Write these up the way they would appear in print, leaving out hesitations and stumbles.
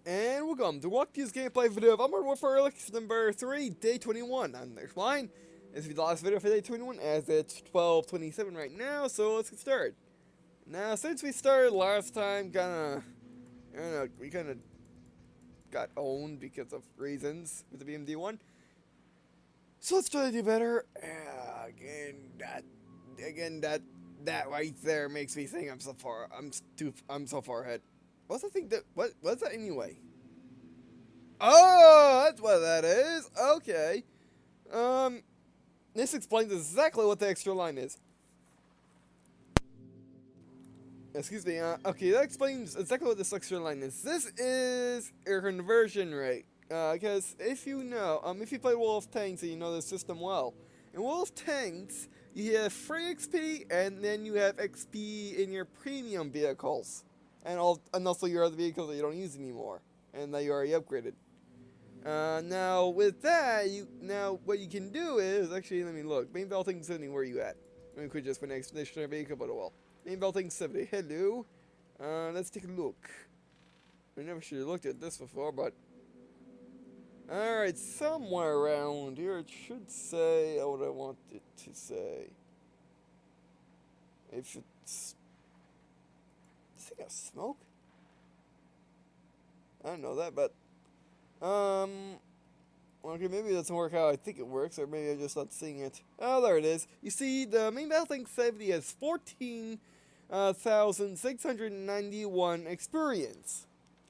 And welcome to Walkthrough's gameplay video of Armored Warfare Elixir number 3, day 21. And there's mine. This will be the last video for day 21, as it's 12:27 right now, so let's get started. Now, since we started last time, we kinda got owned because of reasons with the BMD-1. So let's try to do better. That right there makes me think I'm so far ahead. What's the thing what's that anyway? Oh, that's what that is. Okay. This explains exactly what the extra line is. Excuse me, okay, that explains exactly what this extra line is. This is a conversion rate. Because if you know, if you play Wolf Tanks and you know the system well, in Wolf Tanks, you have free XP and then you have XP in your premium vehicles. And also your other vehicles that you don't use anymore, and that you already upgraded. Now with that, what you can do is actually, let me look. Main belting 70, where are you at? We could just put an expeditionary vehicle, but oh well. Main belting 70. Hello. Let's take a look. I never should have looked at this before, but alright, somewhere around here it should say what I want it to say. If it's I got smoke? I don't know that, but okay, maybe it doesn't work how I think it works, or maybe I'm just not seeing it. Oh, there it is. You see, the main battling 70 has 14,691 experience,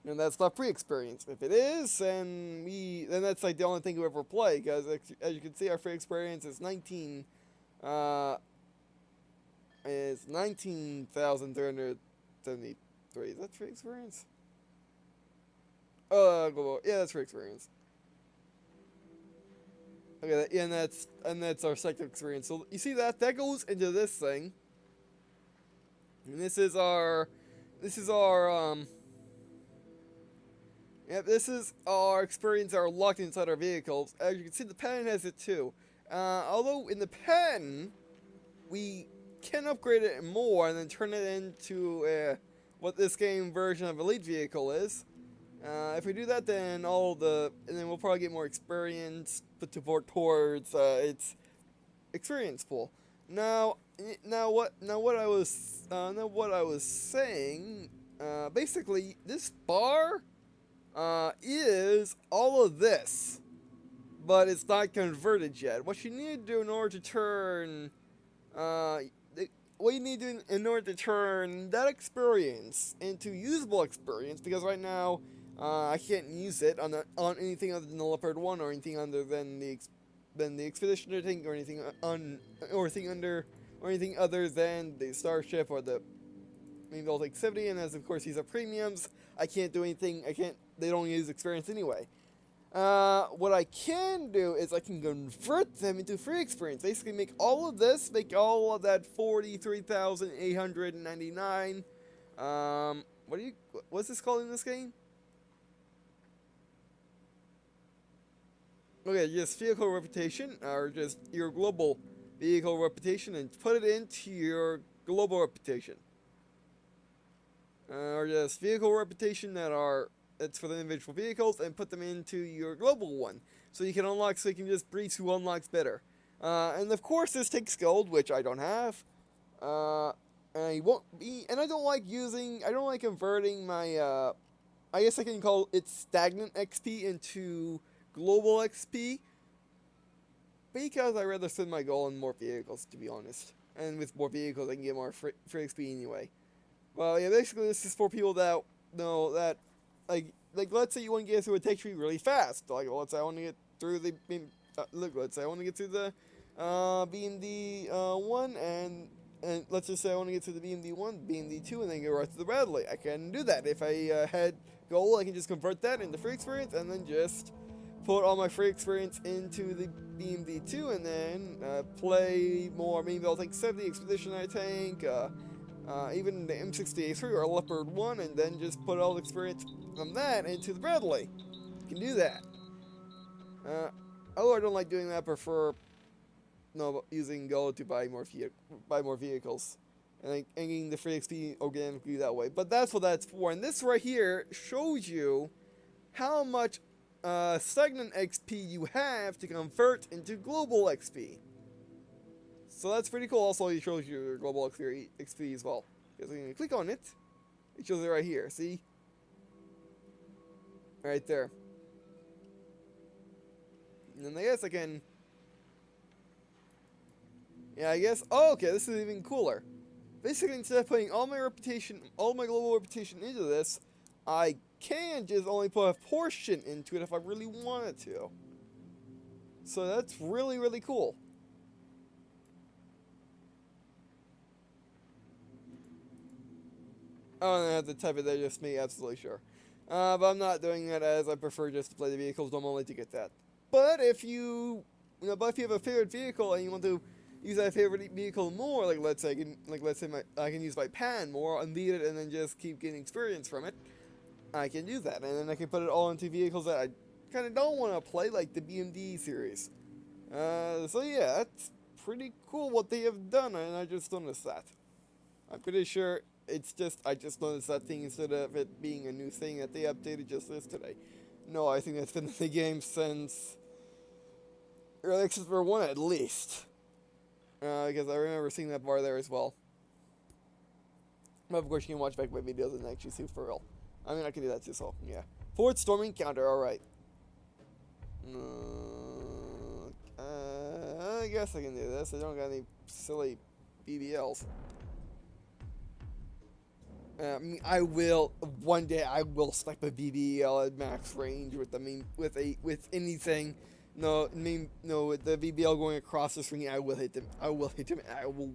and that's not pre-experience. If it is, then that's like the only thing we ever play, because as you can see, our free experience is 19,373. Is that free experience? Yeah, that's free experience. Okay, and that's our second experience. So you see that goes into this thing, and this is our experience that are locked inside our vehicles. As you can see, the pen has it too. Although in the pen, we can upgrade it more and then turn it into what this game version of Elite Vehicle is. If we do that, then we'll probably get more experience put towards its experience pool. Now what I was saying, basically this bar is all of this, but it's not converted yet. What you need to do in order to turn in order to turn that experience into usable experience, because right now I can't use it on anything other than the Leopard 1 or anything other than the Expeditioner tank or anything other than the Starship or the main Baltic 70. And as of course these are premiums, I can't do anything. They don't use experience anyway. What I can do is I can convert them into free experience. Basically make all of that 43,899. What's this called in this game? Okay, just vehicle reputation, or just your global vehicle reputation, and put it into your global reputation. Or just vehicle reputation it's for the individual vehicles, and put them into your global one, so you can just breeze who unlocks better. And of course this takes gold, which I don't have. And I don't like converting my, I guess I can call it stagnant XP into global XP, because I rather spend my gold on more vehicles, to be honest. And with more vehicles I can get more free XP anyway. Well, yeah, basically this is for people that know that, like let's say you want to get through a tech tree really fast. Like, let's say I want to get through the BMD-1 and let's just say I want to get to the BMD-1, BMD-2, and then go right to the Bradley. I can do that. If I had gold, I can just convert that into free experience and then just put all my free experience into the BMD-2 and then play more main belting 70, expeditionary tank, even the M60A3 or Leopard 1, and then just put all the experience from that into the Bradley. You can do that. Although I don't like doing that, I prefer using gold to buy more vehicles and getting the free XP organically that way. But that's what that's for. And this right here shows you how much segment XP you have to convert into global XP. So that's pretty cool. Also, it shows you your global XP as well. Because when you click on it, it shows it right here. See? Right there. And then I guess I can... Yeah, I guess... Oh, okay, this is even cooler. Basically, instead of putting all my global reputation into this, I can just only put a portion into it if I really wanted to. So that's really, really cool. Oh, and I have to type it there, just me, absolutely sure. But I'm not doing it as I prefer just to play the vehicles normally to get that. But if you have a favorite vehicle and you want to use that favorite vehicle more, like let's say I can use my pan more, unlead it, and then just keep getting experience from it, I can do that, and then I can put it all into vehicles that I kind of don't want to play, like the BMD series. So yeah, that's pretty cool what they have done, and I just noticed that. I'm pretty sure I just noticed that thing instead of it being a new thing that they updated just yesterday. No, I think that's been in the game since Early Access for 1 at least. Because I remember seeing that bar there as well. But of course you can watch back my videos and actually see for real. I mean, I can do that too, so yeah. Forward storming counter, alright. I guess I can do this. I don't got any silly BBLs. I mean, one day I will snipe a BBL at max range with anything. No, with the BBL going across the screen, I will hit them. I will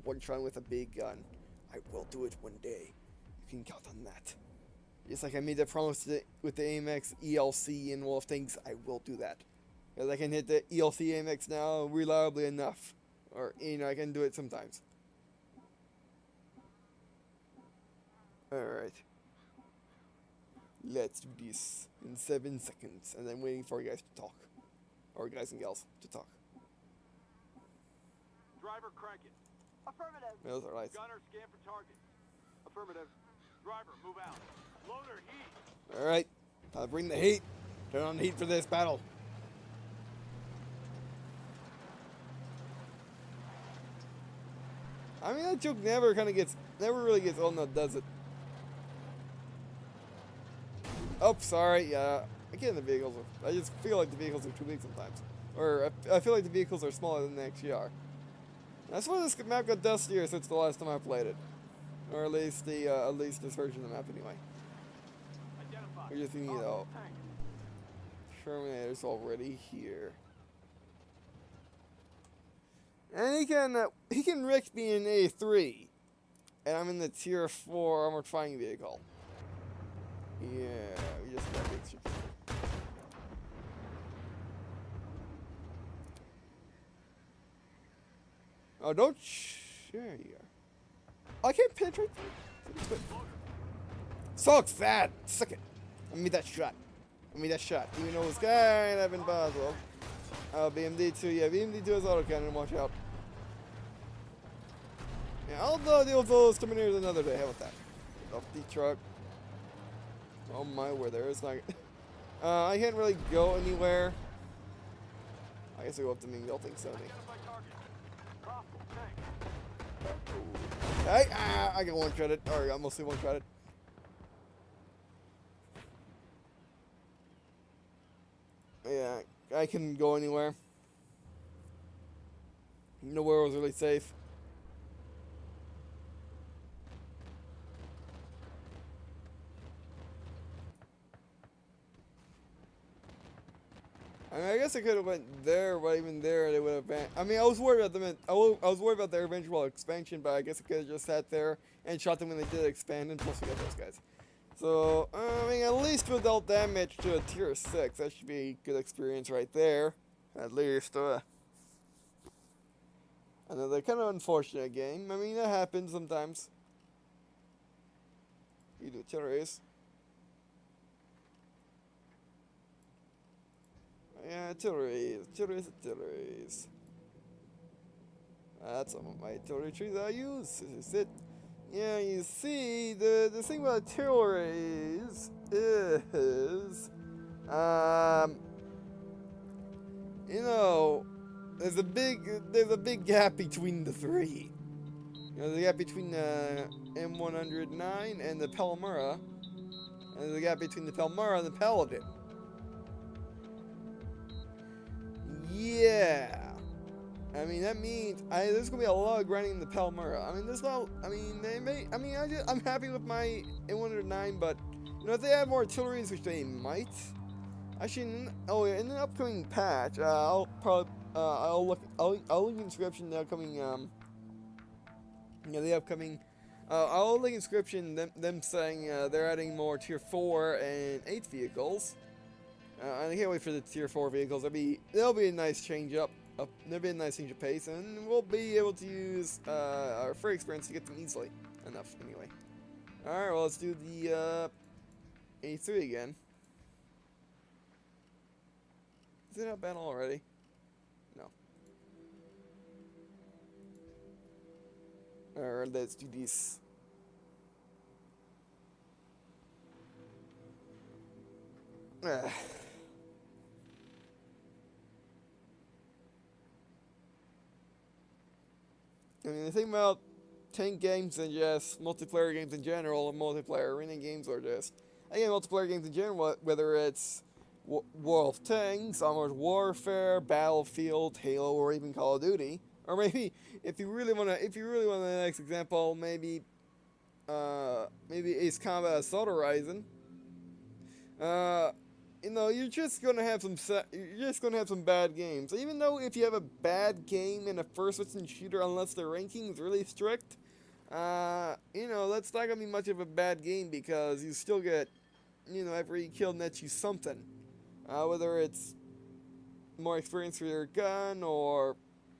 one-shot with a big gun. I will do it one day. You can count on that. Just like I made the promise with the AMX ELC and all of things, I will do that. Because I can hit the ELC AMX now reliably enough. Or, I can do it sometimes. Alright. Let's do this in 7 seconds. And I'm waiting for you guys to talk. Or guys and gals to talk. Driver, crank it. Affirmative. Those are right. Gunner, scan for target. Affirmative. Driver, move out. Loader, heat. Alright. I'll bring the heat. Turn on the heat for this battle. I mean, that joke never really gets old enough, does it? Oh, sorry. Yeah. Again, the vehicles I just feel like the vehicles are too big sometimes. Or, I feel like the vehicles are smaller than they actually are. That's why this map got dustier since the last time I played it. Or at least this version of the map anyway. We're just thinking, Terminator's already here. And he can wreck me in A3. And I'm in the tier 4 armored fighting vehicle. Yeah, we just got extra. Oh, don't share here. I can't penetrate that. Sucks that. Suck it. Give me that shot. Give me that shot. Even though it's kind of impossible. Oh, BMD-2. Yeah, BMD-2 is autocannon. Watch out. Yeah, I'll deal with those Terminators another day. How about that? Get off the truck. Oh my word, there is not. I can't really go anywhere. I guess I go up to main building, so. Hey, I got one-shotted. Or I mostly one-shotted. Yeah, I can go anywhere. Nowhere was really safe. I mean, I guess I could have went there, but even there they would have been. I mean, I was worried about them. I was worried about their eventual expansion, but I guess I could have just sat there and shot them when they did expand, and plus we got those guys. So I mean, at least we dealt damage to a tier 6. That should be a good experience right there, at least. Another kind of unfortunate game. I mean, that happens sometimes. You do terrorists. Yeah, artilleries. That's some of my artillery trees I use. This is it. Yeah, you see, the thing about artilleries is You know, there's a big gap between the three. You know, the gap between the M109 and the Palmyra, and the gap between the Palmyra and the Paladin. Yeah. I mean, that means there's gonna be a lot of grinding in the Palmyra. I mean, there's not. I mean, they may. I mean, I'm happy with my M109, but you know, if they have more artilleries, which they might. Actually, in the upcoming patch, I'll probably I'll link the description the upcoming I'll link the description them saying they're adding more tier 4 and 8 vehicles. And I can't wait for the tier 4 vehicles. There'll be a nice change up. There'll be a nice change of pace, and we'll be able to use our free experience to get them easily enough. Anyway, all right. Well, let's do the A3 again. Is it out battle already? No. Alright, let's do this. I mean, the thing about tank games and just multiplayer games in general, and multiplayer arena games, or just, again, multiplayer games in general, whether it's War of Tanks, Armored Warfare, Battlefield, Halo, or even Call of Duty, or maybe if you really want the next example, maybe Ace Combat Assault Horizon. You know, you're just gonna have some bad games. Even though if you have a bad game in a first-person shooter, unless the ranking is really strict, you know, that's not gonna be much of a bad game because you still get, you know, every kill nets you something. Whether it's more experience for your gun or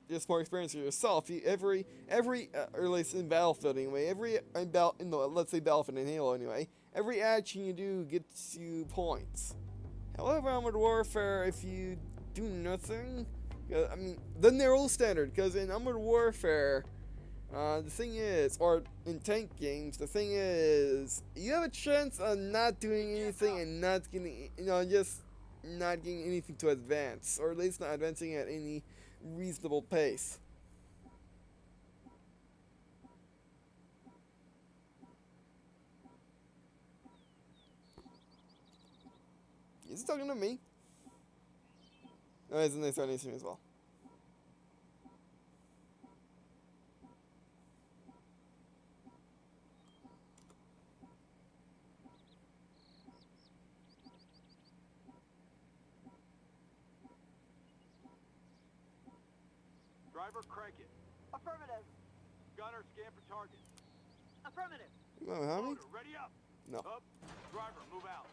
just more experience for yourself. Or at least in Battlefield anyway, let's say Battlefield and Halo anyway, every action you do gets you points. However, Armored Warfare, if you do nothing, I mean, then they're all standard, because in Armored Warfare, the thing is, or in tank games, the thing is, you have a chance of not doing anything and not getting, you know, just not getting anything to advance, or at least not advancing at any reasonable pace. Is he talking to me? Oh, isn't they starting to me as well? Driver, crank it. Affirmative. Gunner, scan for target. Affirmative. You want to help me? Loader, ready up. No. Up. Driver, move out.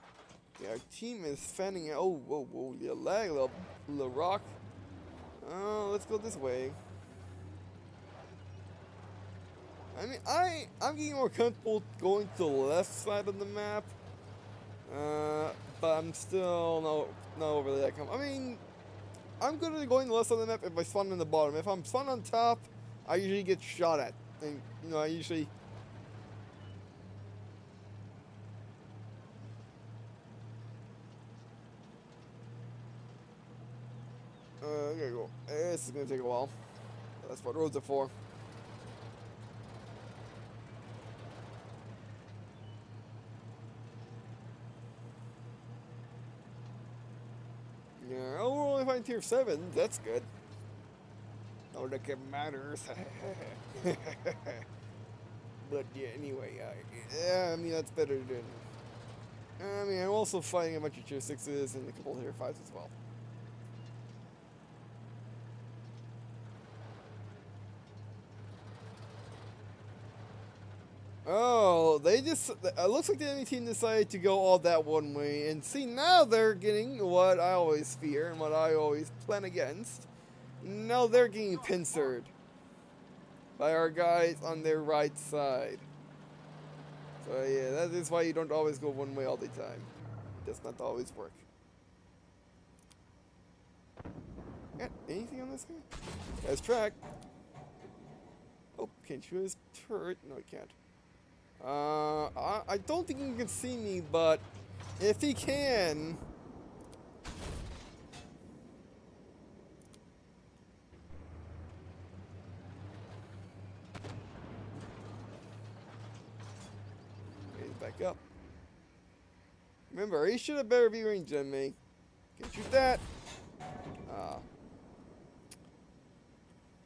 Yeah, our team is fanning it. Oh, whoa, you lag, little rock. Oh, let's go this way. I mean, I'm getting more comfortable going to the left side of the map. But I'm still not overly that comfortable. I mean, I'm good at going to the left side of the map if I spawn on the bottom. If I'm spawned on top, I usually get shot at. And, you know, I usually... There you go. This is gonna take a while. That's what roads are for. Yeah, oh, we're only finding tier 7. That's good. Oh, look, it matters. But yeah, anyway, yeah, I mean, that's better than... I mean, I'm also fighting a bunch of tier 6s and a couple of tier 5s as well. Oh, they just... It looks like the enemy team decided to go all that one way. And see, now they're getting what I always fear and what I always plan against. Now they're getting pincered by our guys on their right side. So yeah, that is why you don't always go one way all the time. It does not always work. Yeah, anything on this guy? Guy's track. Oh, can't shoot his turret. No, he can't. I don't think he can see me, but if he can, Remember, he should have better view range than me. Can't shoot that.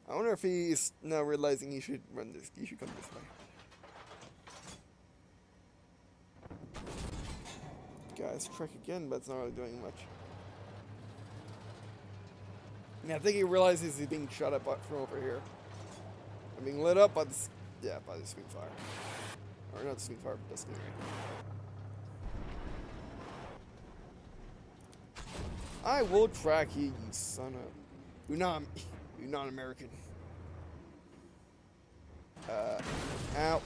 I wonder if he's now realizing he should run this. He should come this way. Guys, track again, but it's not really doing much. Yeah, I think he realizes he's being shot at from over here. I'm being lit up by the, by the swing fire. Or not the swing fire, but the swing ray. I will track you, you son of... You're not American. Ow.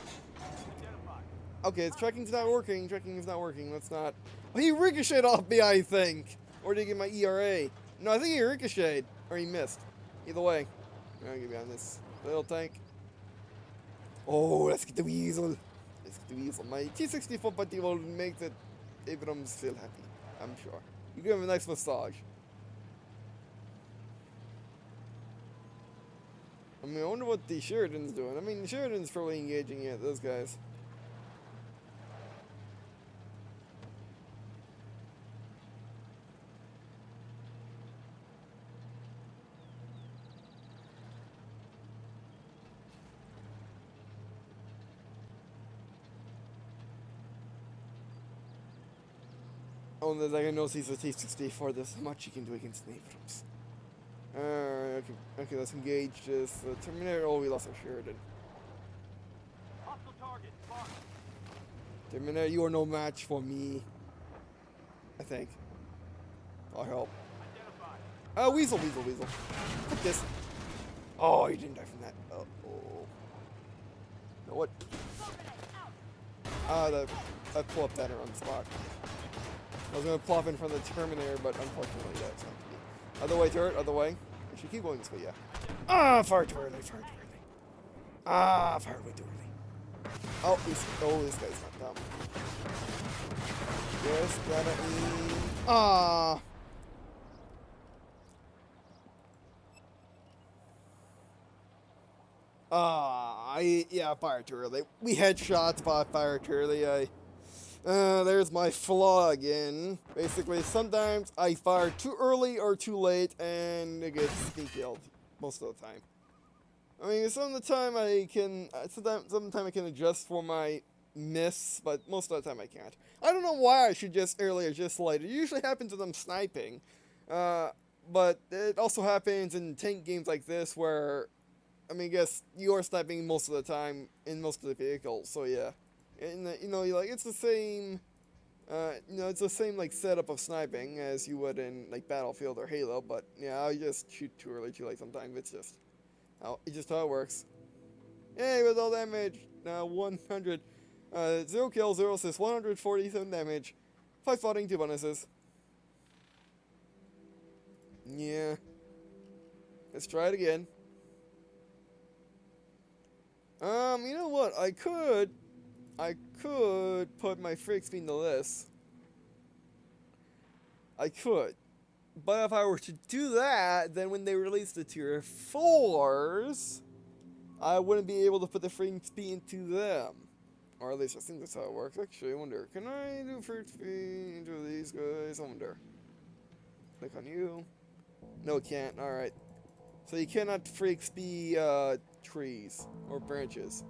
Okay, it's tracking's not working. Tracking is not working. Let's not... Oh, he ricocheted off me, I think. Or did he get my ERA? No, I think he ricocheted. Or he missed. Either way. I'll get behind this little tank. Oh, let's get the weasel. Let's get the weasel. My T-64 buddy will make the Abrams feel happy. I'm sure. You give him a nice massage. I mean, I wonder what the Sheridan's doing. I mean, the Sheridan's probably engaging yet, those guys. Oh, that I know he's a T-64, there's much you can do against the Abrams. Okay, let's engage this Terminator. Oh, we lost our Sheridan. Hostile target, marked. Terminator, you are no match for me. I think. I hope. Identified. Weasel. Take this. Oh, you didn't die from that. Oh. No, what? I pull up better on the spot. I was gonna plop in front of the Terminator, but unfortunately that's not me. Other way, turret, other way. I should keep going this way, yeah. Fire too early. Fire way too early. Oh, this guy's not dumb. Yes, gotta yeah, fire too early. We had shots, but fire too early. There's my flaw again. Basically, sometimes I fire too early or too late, and it gets me killed. Most of the time. I mean, some of the time I can, sometimes I can adjust for my miss, but most of the time I can't. I don't know why I should just early or just late. It usually happens when I'm sniping, but it also happens in tank games like this where, I mean, I guess you are sniping most of the time in most of the vehicles. So yeah. And it's the same, it's the same like setup of sniping as you would in like Battlefield or Halo. But yeah, I just shoot too early, too late. Sometimes it's just how it works. Hey, with all damage, 100, 0 kills, 0 assists, 147 damage, 5 fighting, 2 bonuses. Yeah, let's try it again. You know what? I could put my freak speed into this. I could. But if I were to do that, then when they release the tier 4s, I wouldn't be able to put the freak speed into them. Or at least I think that's how it works. Actually, I wonder, can I do freak speed into these guys? I wonder. Click on you. No, it can't. Alright. So you cannot freak speed trees or branches.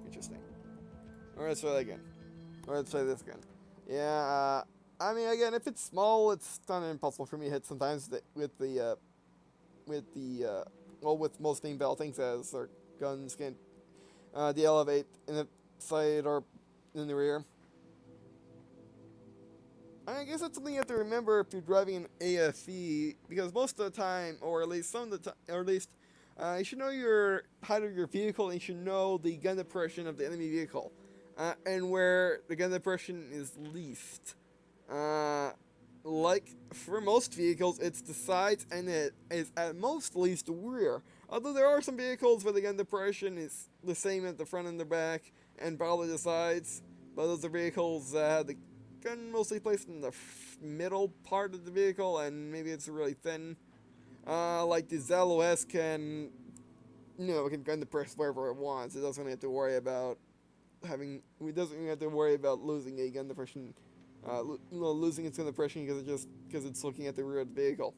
Interesting. Alright, let's try that again. Or let's try this again. Yeah, I mean, again, if it's small, it's kind of impossible for me to hit sometimes with most main battle things as our guns can't de-elevate in the side or in the rear. I guess that's something you have to remember if you're driving an AFV, because most of the time, or at least some of the time, or at least, you should know your height of your vehicle, and you should know the gun depression of the enemy vehicle. And where the gun depression is least. Like for most vehicles, it's the sides, and it is at most least the rear. Although there are some vehicles where the gun depression is the same at the front and the back, and probably the sides. But those are vehicles that have the gun mostly placed in the middle part of the vehicle, and maybe it's really thin. Like the Zalo-S can, can gun depress wherever it wants. It doesn't have to worry about losing a gun depression losing its kind of pressure because it's looking at the rear of the vehicle.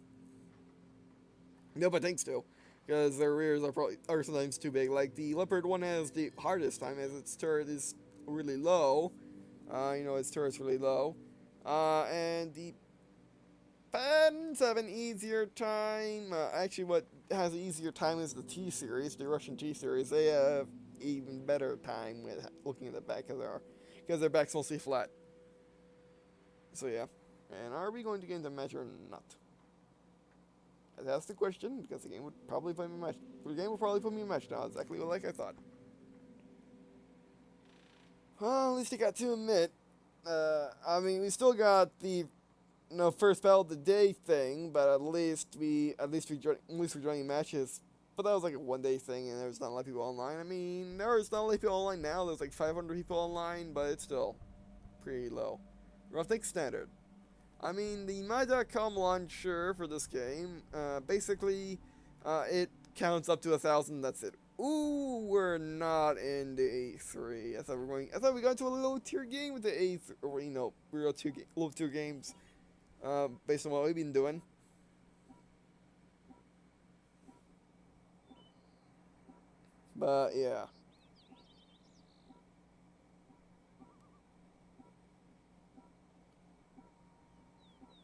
No, but thanks to, because their rears are sometimes too big. Like the Leopard one has the hardest time as its turret is really low. Its turret's really low, and the Pens have an easier time. Actually, what has an easier time is the T series, the Russian T series. They have even better time with looking at the back because their back's mostly flat. So yeah, and are we going to get into match or not? That's the question, because the game would probably put me in match. The game will probably put me in match now, exactly like I thought. Well, at least I got to admit. We still got the first battle of the day thing, but at least we're joining matches. But that was like a 1-day thing, and there's not a lot of people online. I mean, there's not a lot of people online now. There's like 500 people online, but it's still pretty low. Roughneck standard. I mean, the My.com launcher for this game, basically, it counts up to 1,000. That's it. Ooh, we're not in the A3. I thought we got into a low tier game with the A3, or low tier games, based on what we've been doing. But yeah.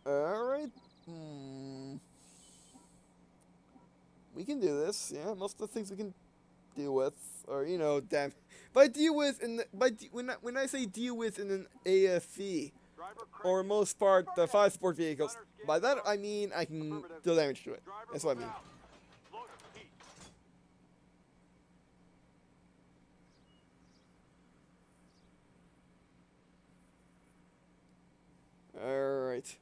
Alright. We can do this. Yeah, most of the things we can deal with, or damn. By deal with, when I say deal with in an AFV, or most part the 5 sport vehicles, by that I mean I can deal damage to it. That's what I mean. Alright.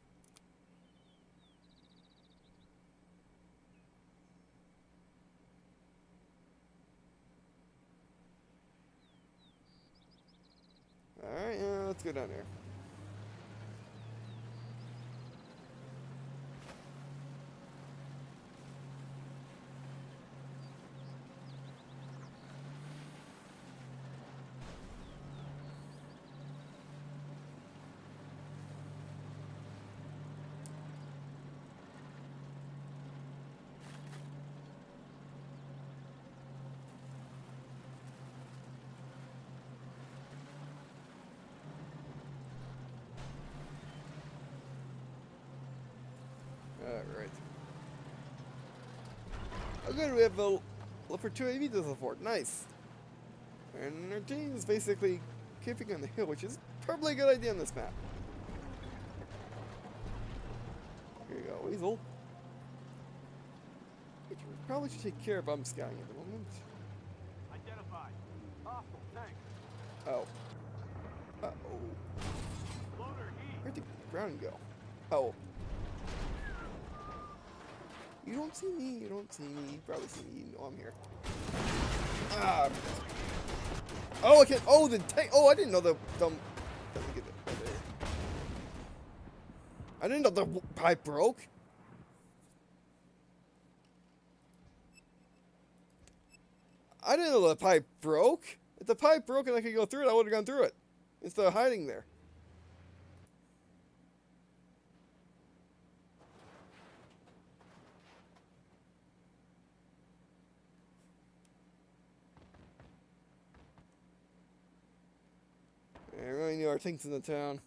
Alright, let's go down there. Alright. Oh good, we have a Leopard 2 AV to support. Nice. And our team is basically keeping on the hill, which is probably a good idea on this map. Here you go, Weasel. Which we probably should take care of scouting at the moment. Identified. Hostile tank. Oh. Uh-oh. Loader heat. Where'd the ground go? Oh. You don't see me, you probably see me, you know I'm here. Ah! Oh, I can't, oh, the tank, oh, I didn't know the dumb, I didn't know the pipe broke. I didn't know the pipe broke. If the pipe broke and I could go through it, I would have gone through it. Instead of hiding there. I really knew our things in the town.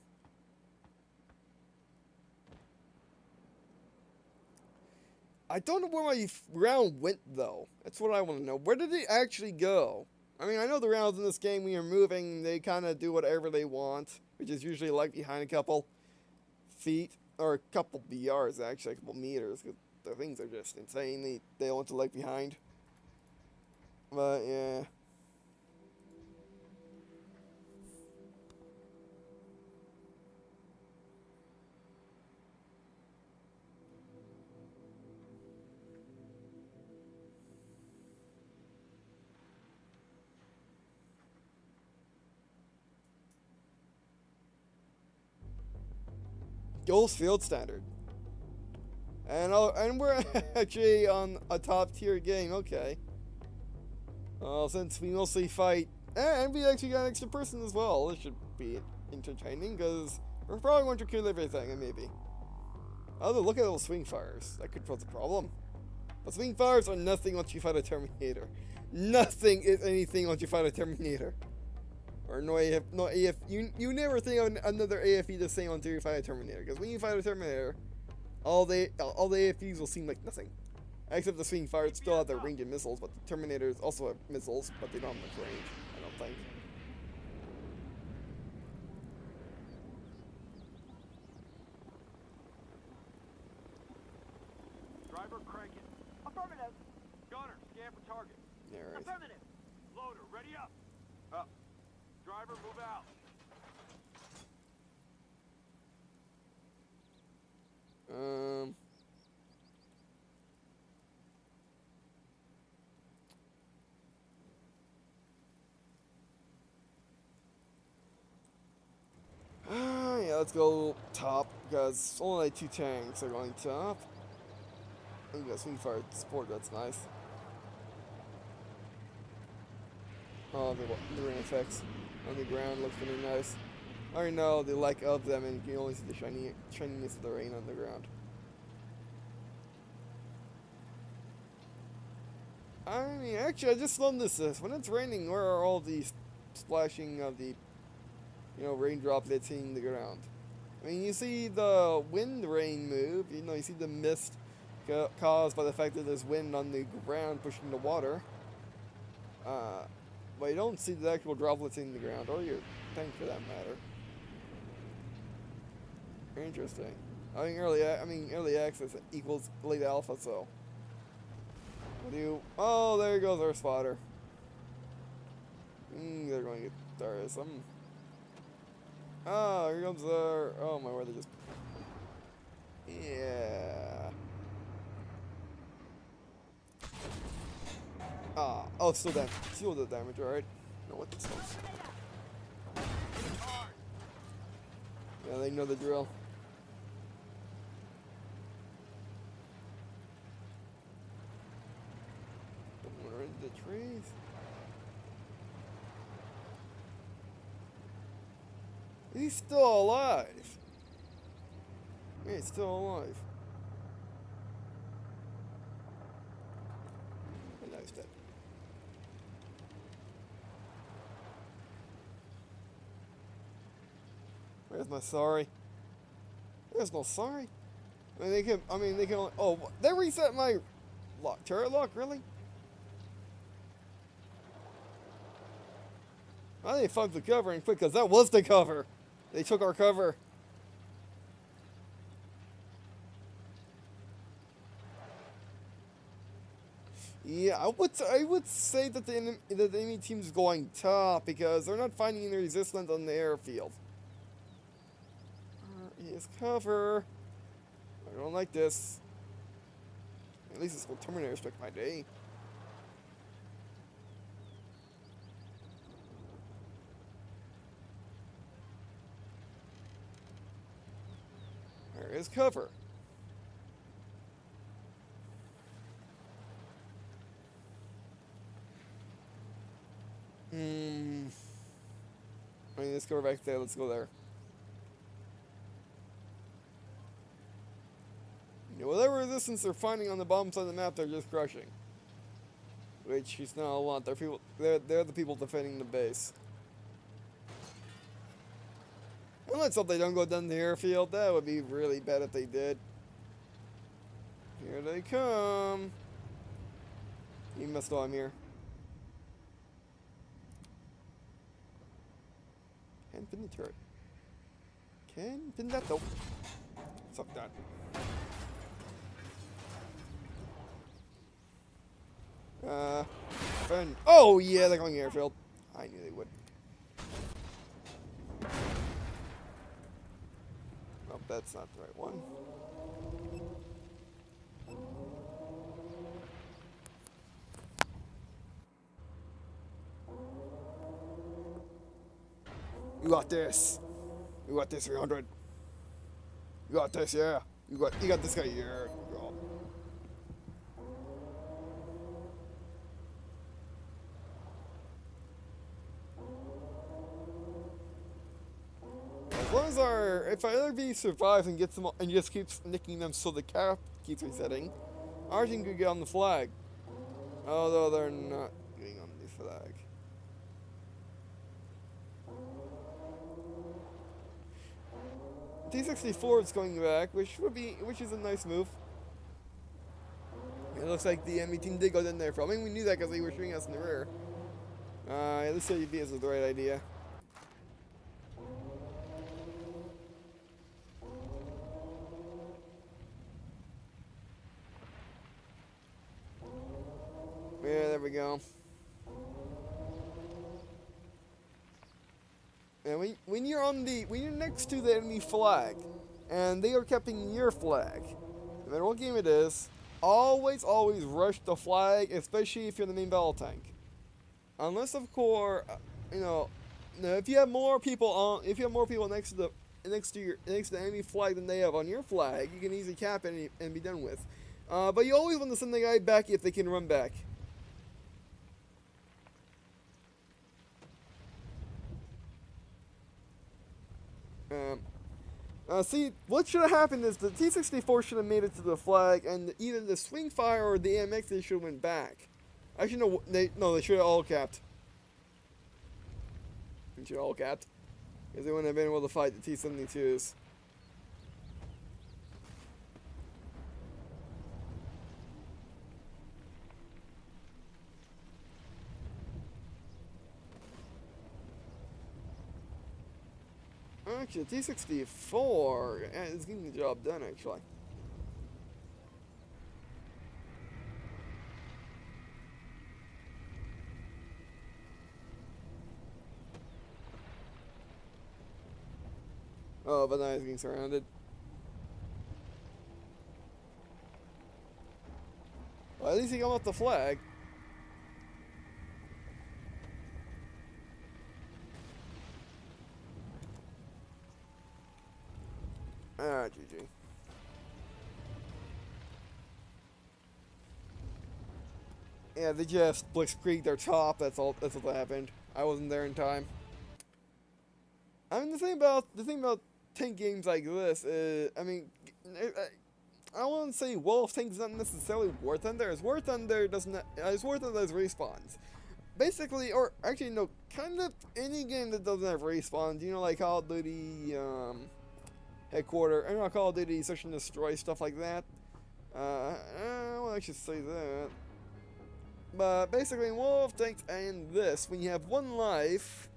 I don't know where my round went, though. That's what I want to know. Where did it actually go? I mean, I know the rounds in this game, when you're moving, they kind of do whatever they want, which is usually like behind a couple feet, or a couple yards, actually, a couple meters, because the things are just insane. They don't want to like behind. But, yeah. Goals field standard. And we're actually on a top tier game, okay. Since we mostly fight, and we actually got an extra person as well. This should be entertaining, because We're probably going to kill everything, and maybe. Although, look at those swing fires. That could pose a problem. But swing fires are nothing once you fight a Terminator. Nothing is anything once you fight a Terminator. Or no AF, no AF. You never think of another AFE the same until you fight a Terminator. Because when you fight a Terminator, all the AFEs will seem like nothing. Except the swing fires still have their range and missiles, but the Terminators also have missiles, but they don't have much range, I don't think. Driver, crank it. Affirmative. Gunner, scan for target. Alright. Affirmative. Loader, ready up. Up. Driver, move out. Yeah, let's go top, because only like 2 tanks are going top. We got swing fire support, that's nice. Oh, the rain effects on the ground looks really nice. I already know the lack of them, and you can only see the shininess of the rain on the ground. I mean, actually, I just love this. When it's raining, where are all these splashing of the, rain droplets hitting the ground? I mean, you see the wind rain move. You see the mist caused by the fact that there's wind on the ground pushing the water. But you don't see the actual droplets in the ground, or your tank for that matter. Interesting. Early access equals late alpha, so. What do you? Oh, there goes our spotter. They're going to get there is some. Oh, here comes our. Oh my word! They just. Yeah. Oh, still damage. Still the damage, alright. Know what this is. Yeah, they know the drill. Don't run into the trees. He's still alive. Yeah, he's still alive. And now he's dead. Where's my sorry? There's no sorry. They can only, oh, they reset my turret lock, really? I think they fucked the cover and quick, because that was the cover. They took our cover. Yeah, I would say that the enemy team's going top because they're not finding any resistance on the airfield. Here's cover. I don't like this. At least this will Terminator strike my day. There is cover. Let's go back there. Let's go there. Whatever resistance they're finding on the bottom side of the map, they're just crushing. Which is not a lot. They're the people defending the base. And let's hope they don't go down the airfield. That would be really bad if they did. Here they come. You must know I'm here. Can't pin the turret. Can pin that though. Suck that. Defend. Oh yeah, they're going airfield. I knew they would. Nope, that's not the right one. You got this. You got this, 300. You got this, yeah. You got this guy here. Oh. As long as if our LRV survives and gets them and just keeps nicking them so the cap keeps resetting, our team could get on the flag. Although they're not getting on the flag. T-64 is going back, which is a nice move. It looks like the enemy team did go in there for. I mean, we knew that because they were shooting us in the rear. Yeah, this APCs was the right idea. Yeah, there we go. And when you're next to the enemy flag, and they are capturing your flag, no matter what game it is, always rush the flag, especially if you're the main battle tank. Unless, of course, if you have more people next to the enemy flag than they have on your flag, you can easily cap it and be done with. But you always want to send the guy back if they can run back. See, what should have happened is the T-64 should have made it to the flag, and either the swing fire or the AMX they should have went back. Actually, no, they should have all capped. They should have all capped, because they wouldn't have been able to fight the T-72s. Actually, T-64 is getting the job done, actually. Oh, but now he's getting surrounded. Well, at least he got off the flag. Ah, GG. Yeah, they just blitzkrieged their top. That's all. That's what happened. I wasn't there in time. I mean, the thing about tank games like this is, I mean, I won't say Wolf Tank's not necessarily War Thunder. As War Thunder doesn't. As War Thunder has respawns. Basically, or actually, no, kind of any game that doesn't have respawns. You know, like Call of Duty. Headquarter, I don't know, Call of Duty, Search and Destroy, stuff like that. Well, I should say that. But basically, in Wolf Tanks and this, when you have one life,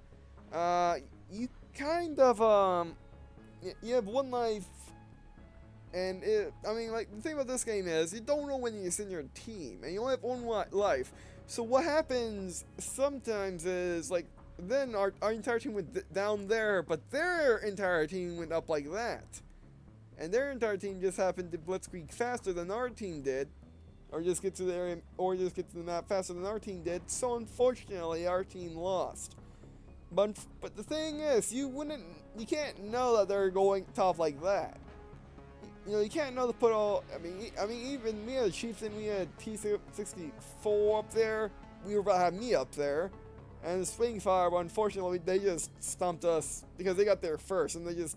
you kind of, you have one life, and I mean, like, the thing about this game is, you don't know when you send your team, and you only have one life. So what happens sometimes is, like, then our entire team went down there, but their entire team went up like that. And their entire team just happened to blitzkrieg faster than our team did. Or just get to the area, or just get to the map faster than our team did. So unfortunately, our team lost. But the thing is, you can't know that they're going top like that. You know, you can't know to put all, I mean, even me as Chieftain, we had T-64 up there. We were about to have me up there. And the swing fire, unfortunately, they just stumped us because they got there first, and they just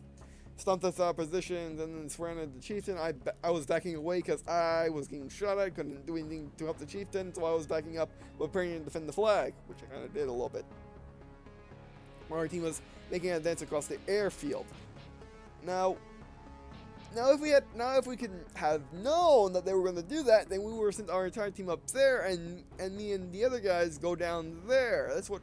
stumped us out of positions and then surrounded the chieftain. I was backing away because I was getting shot at, couldn't do anything to help the chieftain, so I was backing up, preparing to defend the flag, which I kind of did a little bit. Our team was making an advance across the airfield. Now if we could have known that they were going to do that, then we would have sent our entire team up there, and me and the other guys go down there. That's what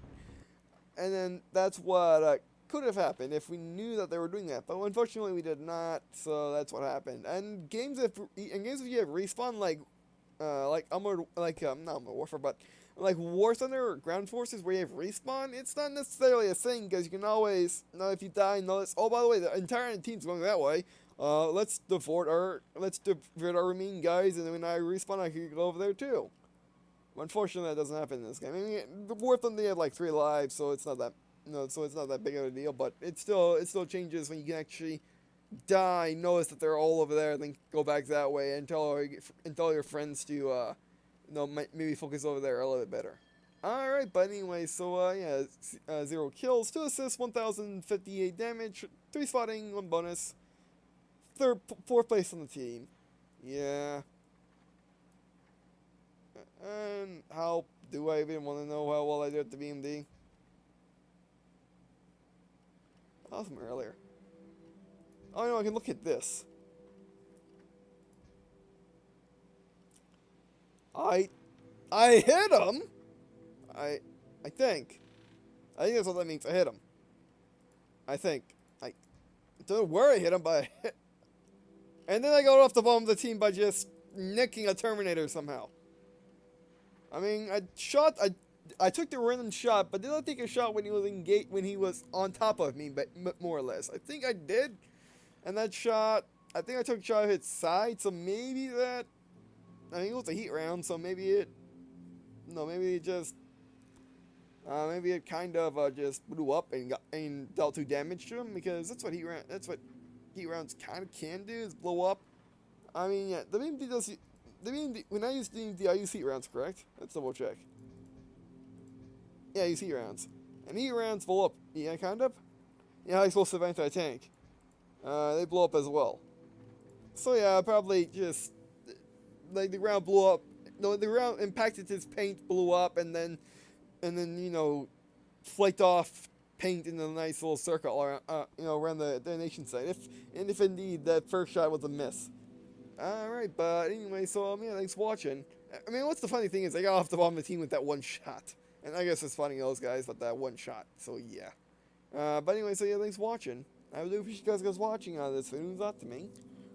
could have happened if we knew that they were doing that. But unfortunately, we did not. So that's what happened. And games if you have respawn not Armored Warfare, but like War Thunder or Ground Forces where you have respawn, it's not necessarily a thing because you can always if you die, notice. Oh, by the way, the entire team's going that way. Let's divert our remaining guys, and then when I respawn, I can go over there too. Unfortunately, that doesn't happen in this game. I mean, the War Thunder, they have like 3 lives, so it's not that it's not that big of a deal. But it still changes when you can actually die, notice that they're all over there, and then go back that way and tell your friends to maybe focus over there a little bit better. Alright, but anyway, so, yeah, 0 kills, 2 assists, 1,058 damage, 3 spotting, 1 bonus, 4th place on the team. Yeah. And how do I even want to know how well I did at the BMD? Awesome earlier. Oh no, I can look at this. I hit him. I think. I think that's what that means. I hit him. I think. I don't know where I hit him, but I hit. And then I got off the bottom of the team by just nicking a Terminator somehow. I mean, I took the random shot, but did not take a shot when he was when he was on top of me, but more or less. I think I did. And that shot, I think I took a shot at its side, so maybe that, I mean, it was a heat round, so maybe it, no, maybe it just, maybe it kind of just blew up and dealt 2 damage to him, because that's what heat rounds kind of can do, is blow up. I mean, yeah, the BMD does, when I use BMD, I use heat rounds, correct? Let's double check. Yeah, I use heat rounds. And heat rounds blow up, yeah, kind of. Yeah, high explosive anti-tank. They blow up as well. So yeah, probably just, like, the ground blew up. No, the ground impacted his paint, blew up, and then, you know, flaked off paint in a nice little circle around, you know, around the detonation site. If indeed that first shot was a miss. Alright, but anyway, so, yeah, thanks for watching. I mean, what's the funny thing is I got off the bottom of the team with that 1 shot. And I guess it's funny those guys with that 1 shot, so yeah. But anyway, so yeah, thanks for watching. I really appreciate you guys watching this video. It means a lot to me.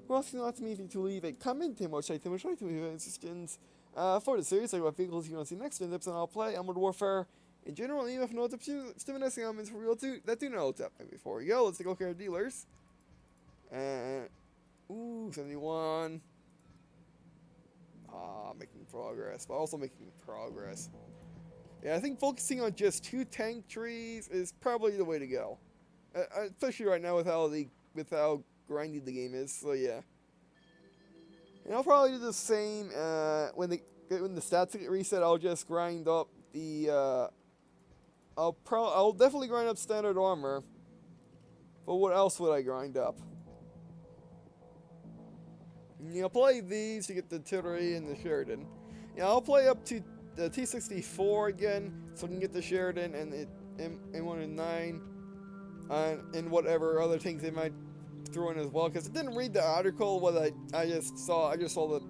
Well, also not to me to leave a comment, to much like to leave suggestions for the series, like what vehicles you want to see next in the episode I'll play, Armored Warfare in general, even if no other stimulus elements for real too, that do know that. Before we go, let's take a look at our dealers. Ooh, 71. Making progress, but also making progress. Yeah, I think focusing on just 2 tank trees is probably the way to go. Especially right now with how grindy the game is, so yeah. And I'll probably do the same when the stats get reset. I'll just grind up the I'll definitely grind up standard armor. But what else would I grind up? Yeah, I'll play these to get the artillery and the Sheridan. Yeah, I'll play up to the T-64 again, so I can get the Sheridan and the M109. And whatever other things they might throw in as well, because I didn't read the article. What I just saw the,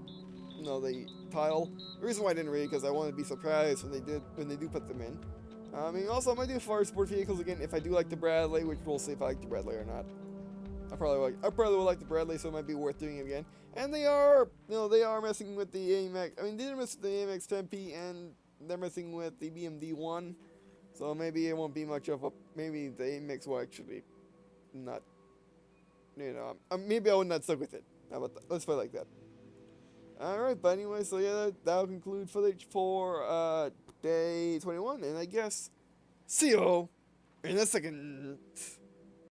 you know, the title. The reason why I didn't read it because I wanted to be surprised when they do put them in. I mean, also I might do fire support vehicles again if I do like the Bradley, which we'll see if I like the Bradley or not. I probably will like the Bradley, so it might be worth doing it again. And they are messing with the AMX. I mean, they didn't mess with the AMX 10P, and they're messing with the BMD-1. So maybe it won't be much of a, maybe the AMX will actually not, you know, maybe I would not stick with it. How about that? Let's play like that. Alright, but anyway, so yeah, that'll conclude footage for day 21, and I guess, see you in a second.